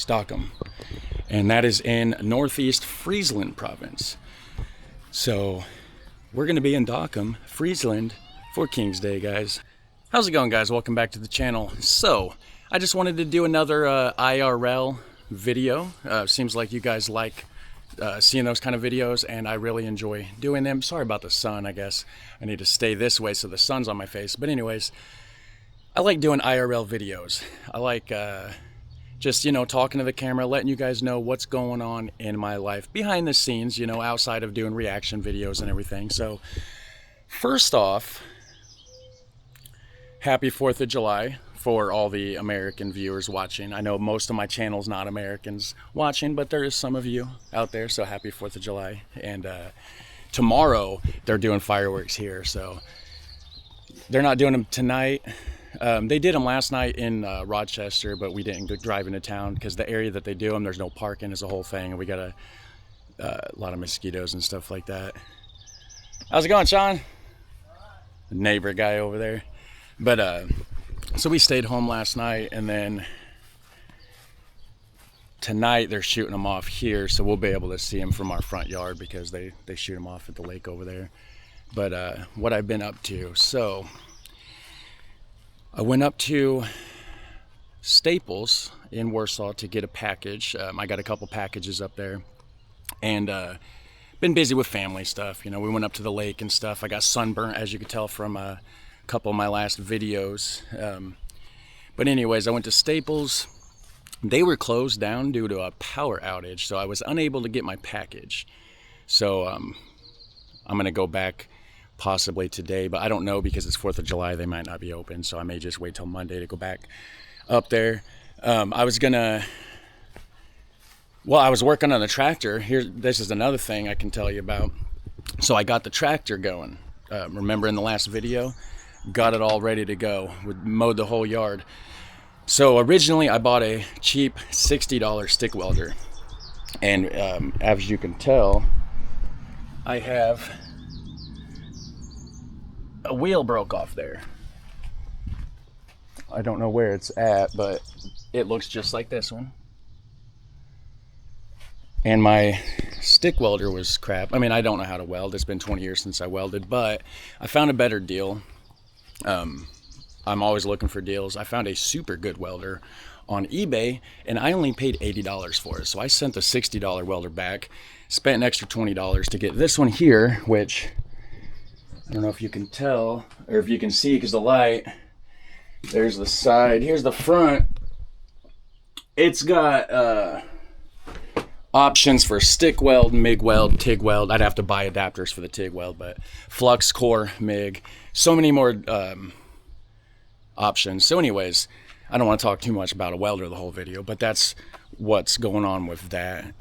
It's Dokkum, and that is in northeast Friesland province. So we're going to be in Dokkum, Friesland for King's Day, guys. How's it going, guys? Welcome back to the channel. So I just wanted to do another IRL video. Seems like you guys like seeing those kind of videos, and I really enjoy doing them. Sorry about the sun. I guess I need to stay this way so the sun's on my face. But anyways, I like doing IRL videos. I like just, talking to the camera, letting you guys know what's going on in my life behind the scenes, outside of doing reaction videos and everything. So first off, happy 4th of July for all the American viewers watching. I know most of my channel's not Americans watching, but there is some of you out there, so happy 4th of July. And tomorrow they're doing fireworks here, so they're not doing them tonight. They did them last night in Rochester, but we didn't drive into town because the area that they do them, there's no parking. It's a whole thing, and we got a lot of mosquitoes and stuff like that. How's it going, Sean? The neighbor guy over there. But so we stayed home last night, and then tonight they're shooting them off here, so we'll be able to see them from our front yard because they shoot them off at the lake over there. But what I've been up to, so I went up to Staples in Warsaw to get a package. I got a couple packages up there, and been busy with family stuff. We went up to the lake and stuff. I got sunburnt, as you could tell from a couple of my last videos. But anyways, I went to Staples. They were closed down due to a power outage, so I was unable to get my package. So I'm gonna go back possibly today, but I don't know because it's 4th of July. They might not be open, so I may just wait till Monday to go back up there. I was working on the tractor. This is another thing I can tell you about. So I got the tractor going. Remember in the last video, got it all ready to go. We mowed the whole yard. So originally I bought a cheap $60 stick welder, and as you can tell, I have a wheel broke off there. I don't know where it's at, but it looks just like this one. And my stick welder was crap. I mean, I don't know how to weld. It's been 20 years since I welded, but I found a better deal. I'm always looking for deals. I found a super good welder on eBay, and I only paid $80 for it. So I sent the $60 welder back, spent an extra $20 to get this one here, which I don't know if you can tell or if you can see because the light. There's the side. Here's the front. It's got options for stick weld, MIG weld, TIG weld. I'd have to buy adapters for the TIG weld, but flux core, MIG. So many more options. So anyways, I don't want to talk too much about a welder the whole video, but that's what's going on with that.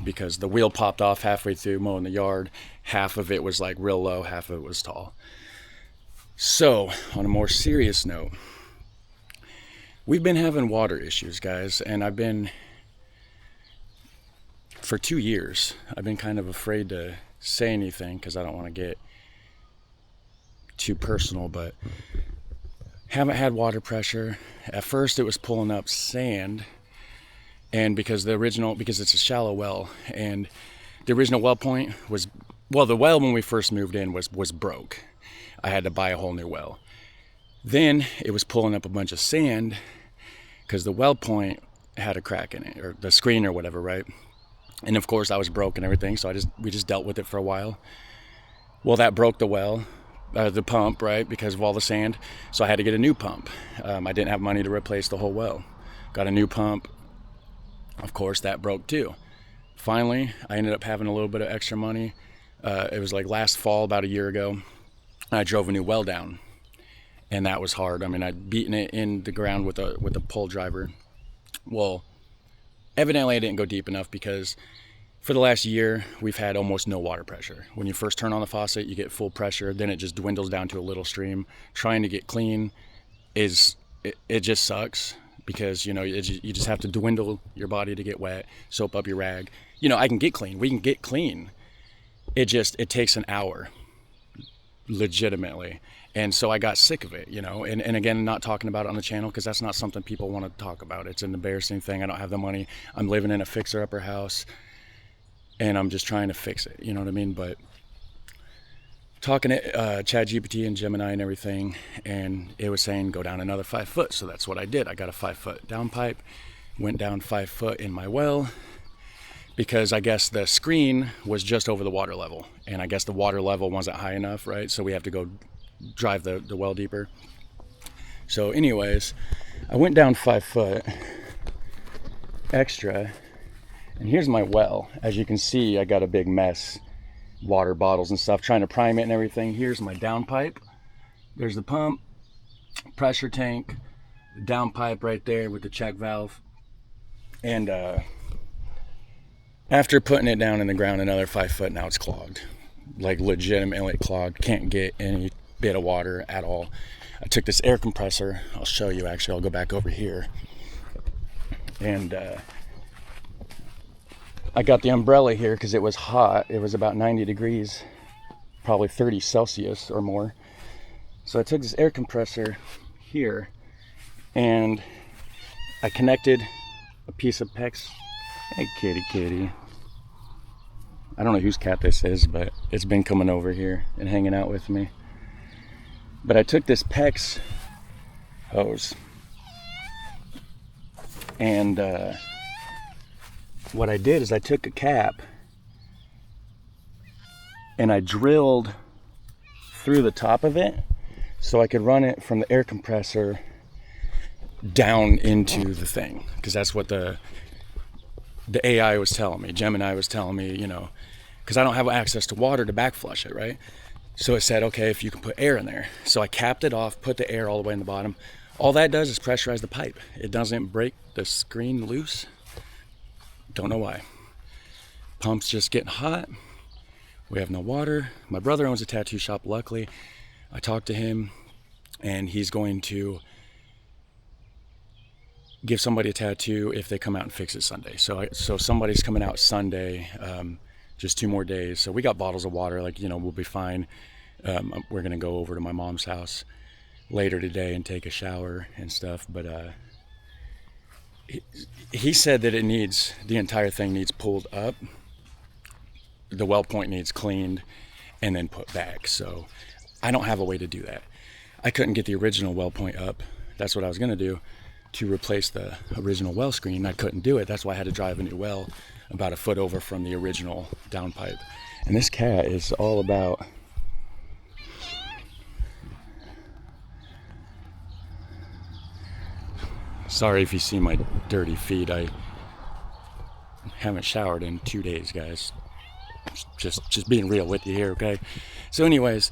Because the wheel popped off halfway through mowing the yard. Half of it was like real low, half of it was tall. So on a more serious note, we've been having water issues, guys, and for 2 years, I've been kind of afraid to say anything because I don't want to get too personal, but haven't had water pressure. At first it was pulling up sand, and because it's a shallow well, and the original well point was, the well when we first moved in was broke. I had to buy a whole new well. Then it was pulling up a bunch of sand because the well point had a crack in it, or the screen or whatever, right? And of course I was broke and everything, so we just dealt with it for a while. Well, that broke the well, the pump, right, because of all the sand. So I had to get a new pump. I didn't have money to replace the whole well. Got a new pump. Of course, that broke too. Finally, I ended up having a little bit of extra money. It was like last fall, about a year ago. I drove a new well down, and that was hard. I mean, I'd beaten it in the ground with a pull driver. Well, evidently I didn't go deep enough because for the last year, we've had almost no water pressure. When you first turn on the faucet, you get full pressure, then it just dwindles down to a little stream. Trying to get clean it just sucks. Because you just have to dwindle your body to get wet, soap up your rag. I can get clean. We can get clean. It takes an hour, legitimately. And so I got sick of it, you know, and again, not talking about it on the channel because that's not something people want to talk about. It's an embarrassing thing. I don't have the money. I'm living in a fixer-upper house and I'm just trying to fix it, you know what I mean? But talking to ChatGPT and Gemini and everything, and it was saying go down another 5 foot. So that's what I did. I got a 5-foot down pipe, went down 5 foot in my well, because I guess the screen was just over the water level, and I guess the water level wasn't high enough, right? So we have to go drive the well deeper. So anyways, I went down 5 foot extra, and here's my well. As you can see, I got a big mess, water bottles and stuff, trying to prime it and everything. Here's my down pipe. There's the pump, pressure tank, the down pipe right there with the check valve. And after putting it down in the ground another 5 foot, now it's clogged, like legitimately clogged. Can't get any bit of water at all. I took this air compressor. I'll show you, actually. I'll go back over here. And I got the umbrella here because it was hot. It was about 90 degrees, probably 30 Celsius or more. So I took this air compressor here and I connected a piece of PEX. Hey, kitty. I don't know whose cat this is, but it's been coming over here and hanging out with me. But I took this PEX hose and what I did is I took a cap and I drilled through the top of it so I could run it from the air compressor down into the thing, because that's what the AI was telling me. Gemini was telling me, you know, because I don't have access to water to backflush it, right? So it said, okay, if you can put air in there. So I capped it off, put the air all the way in the bottom. All that does is pressurize the pipe. It doesn't break the screen loose. Don't know why. Pump's just getting hot. We have no water. My brother owns a tattoo shop, luckily. I talked to him and he's going to give somebody a tattoo if they come out and fix it Sunday. So somebody's coming out Sunday, just 2 more days. So we got bottles of water, like, you know, we'll be fine. We're gonna go over to my mom's house later today and take a shower and stuff. But he said that the entire thing needs pulled up. The well point needs cleaned and then put back. So I don't have a way to do that. I couldn't get the original well point up. That's what I was gonna do, to replace the original well screen. I couldn't do it. That's why I had to drive a new well about 1 foot over from the original downpipe. And this cat is all about sorry if you see my dirty feet. I haven't showered in 2 days, guys. Just being real with you here, okay? So anyways,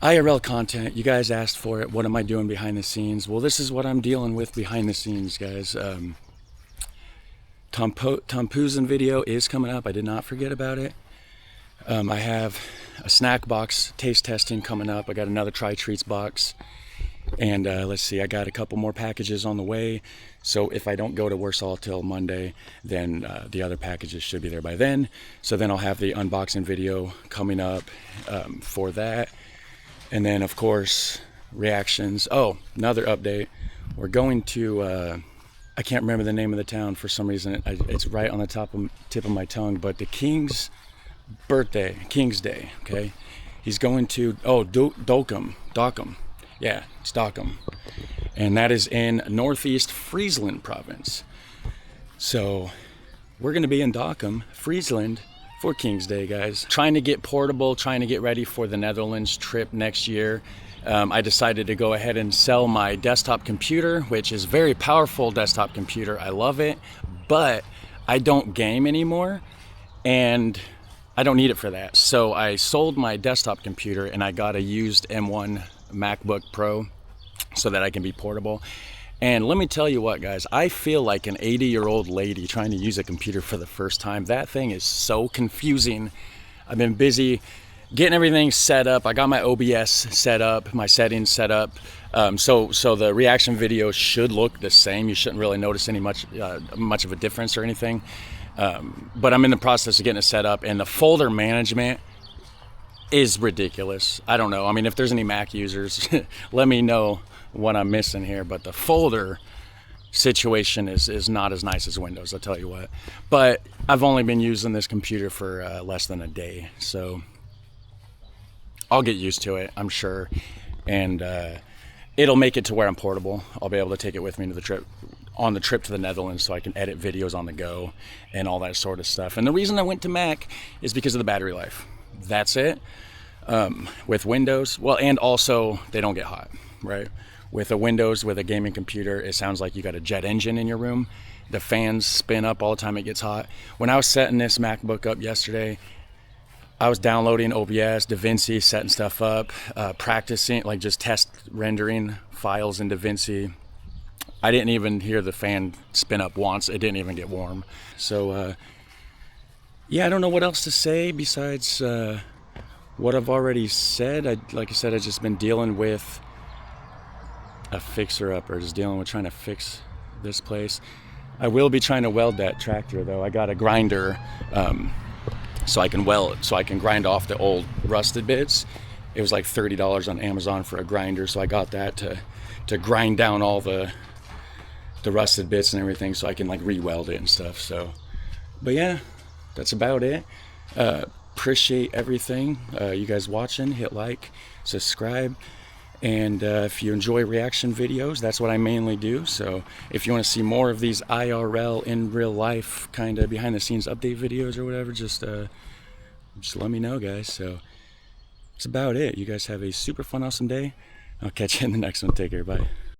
IRL content, you guys asked for it. What am I doing behind the scenes? Well, this is what I'm dealing with behind the scenes, guys. Tom Pouzin video is coming up. I did not forget about it. I have a snack box taste testing coming up. I got another Try Treats box. And let's see, I got a couple more packages on the way. So if I don't go to Warsaw till Monday, then the other packages should be there by then. So then I'll have the unboxing video coming up for that. And then, of course, reactions. Oh, another update. We're going to, I can't remember the name of the town for some reason. It's right on the tip of my tongue, but the King's Day, okay? He's going to, Dokkum. Yeah, it's Dokkum. And that is in northeast Friesland province. So we're going to be in Dokkum, Friesland, for King's Day, guys. Trying to get portable, trying to get ready for the Netherlands trip next year. I decided to go ahead and sell my desktop computer, which is a very powerful desktop computer. I love it, but I don't game anymore and I don't need it for that. So I sold my desktop computer and I got a used M1 MacBook Pro so that I can be portable. And let me tell you what, guys, I feel like an 80-year-old lady trying to use a computer for the first time. That thing is so confusing. I've been busy getting everything set up. I got my OBS set up, my settings set up. So the reaction videos should look the same. You shouldn't really notice any much of a difference or anything. But I'm in the process of getting it set up, and the folder management is ridiculous. I don't know. I mean, if there's any Mac users, let me know what I'm missing here. But the folder situation is not as nice as Windows, I'll tell you what. But I've only been using this computer for less than a day, so I'll get used to it, I'm sure. And it'll make it to where I'm portable. I'll be able to take it with me to the trip, on the trip to the Netherlands, so I can edit videos on the go and all that sort of stuff. And the reason I went to Mac is because of the battery life. That's it. With Windows, well, and also they don't get hot, right? With a Windows, with a gaming computer, it sounds like you got a jet engine in your room. The fans spin up all the time it gets hot. When I was setting this MacBook up yesterday, I was downloading OBS, DaVinci, setting stuff up, practicing, like just test rendering files in DaVinci. I didn't even hear the fan spin up once. It didn't even get warm. So, yeah, I don't know what else to say besides what I've already said. Like I said, I've just been dealing with a fixer-upper, just dealing with trying to fix this place. I will be trying to weld that tractor, though. I got a grinder so I can grind off the old rusted bits. It was like $30 on Amazon for a grinder, so I got that to grind down all the rusted bits and everything, so I can like re-weld it and stuff. So, but yeah, that's about it. Appreciate everything. You guys watching, hit like, subscribe. And if you enjoy reaction videos, that's what I mainly do. So if you want to see more of these IRL, in real life, kind of behind the scenes update videos or whatever, just let me know, guys. So that's about it. You guys have a super fun, awesome day. I'll catch you in the next one. Take care. Bye.